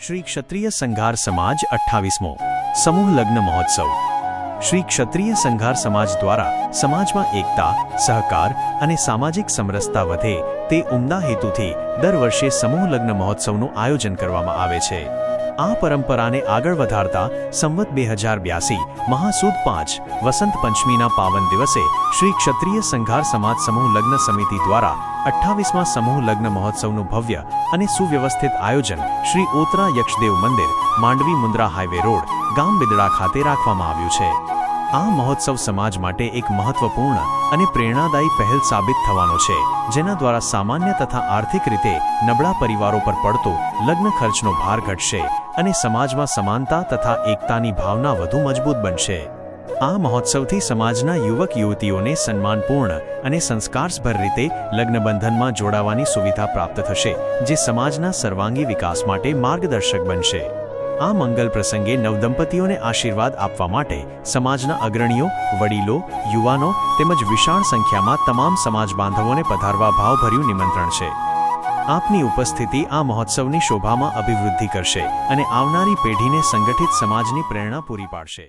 श्री क्षत्रिय संघार समाज 28मो समूह लग्न महोत्सव। श्री क्षत्रिय संघार समाज द्वारा समाजમાં એકતા, સહકાર અને સામાજિક સમરસતા વધે તે ઉમદા હેતુથી દર વર્ષે સમૂહ લગ્ન મહોત્સવનું આયોજન કરવામાં આવે છે। આ પરંપરાને આગળ વધારતા સંવત 2082 મહાસુદ 5 વસંત પંચમીના પાવન દિવસે શ્રી ક્ષત્રિય સંઘાર સમાજ સમૂહ લગ્ન સમિતિ द्वारा 28મા સમૂહ લગ્ન મહોત્સવનું ભવ્ય અને સુવ્યવસ્થિત આયોજન શ્રી ઓતરા યક્ષદેવ મંદિર, માંડવી મુન્દ્રા હાઈવે રોડ, ગામ બિદડા ખાતે રાખવામાં આવ્યું છે। આ મહોત્સવ સમાજ માટે એક મહત્વપૂર્ણ અને પ્રેરણાદાયી પહેલ સાબિત થવાનો છે, જેના દ્વારા સામાન્ય તથા આર્થિક રીતે નબળા પરિવારો પર પડતો લગ્ન ખર્ચનો ભાર ઘટશે અને સમાજમાં સમાનતા તથા એકતાની ભાવના વધુ મજબૂત બનશે। આ મહોત્સવથી સમાજના યુવક યુવતીઓને સન્માનપૂર્ણ અને સંસ્કારસભર રીતે લગ્નબંધનમાં જોડાવાની સુવિધા પ્રાપ્ત થશે, જે સમાજના સર્વાંગી વિકાસ માટે માર્ગદર્શક બનશે। આ મંગલ પ્રસંગે નવદંપતીઓને આશીર્વાદ આપવા માટે સમાજના અગ્રણીઓ, વડીલો, યુવાનો તેમજ વિશાળ સંખ્યામાં તમામ સમાજ બાંધવોને પધારવા ભાવભર્યું નિમંત્રણ છે। આપની ઉપસ્થિતિ આ મહોત્સવની શોભામાં અભિવૃદ્ધિ કરશે અને આવનારી પેઢીને સંગઠિત સમાજની પ્રેરણા પૂરી પાડશે।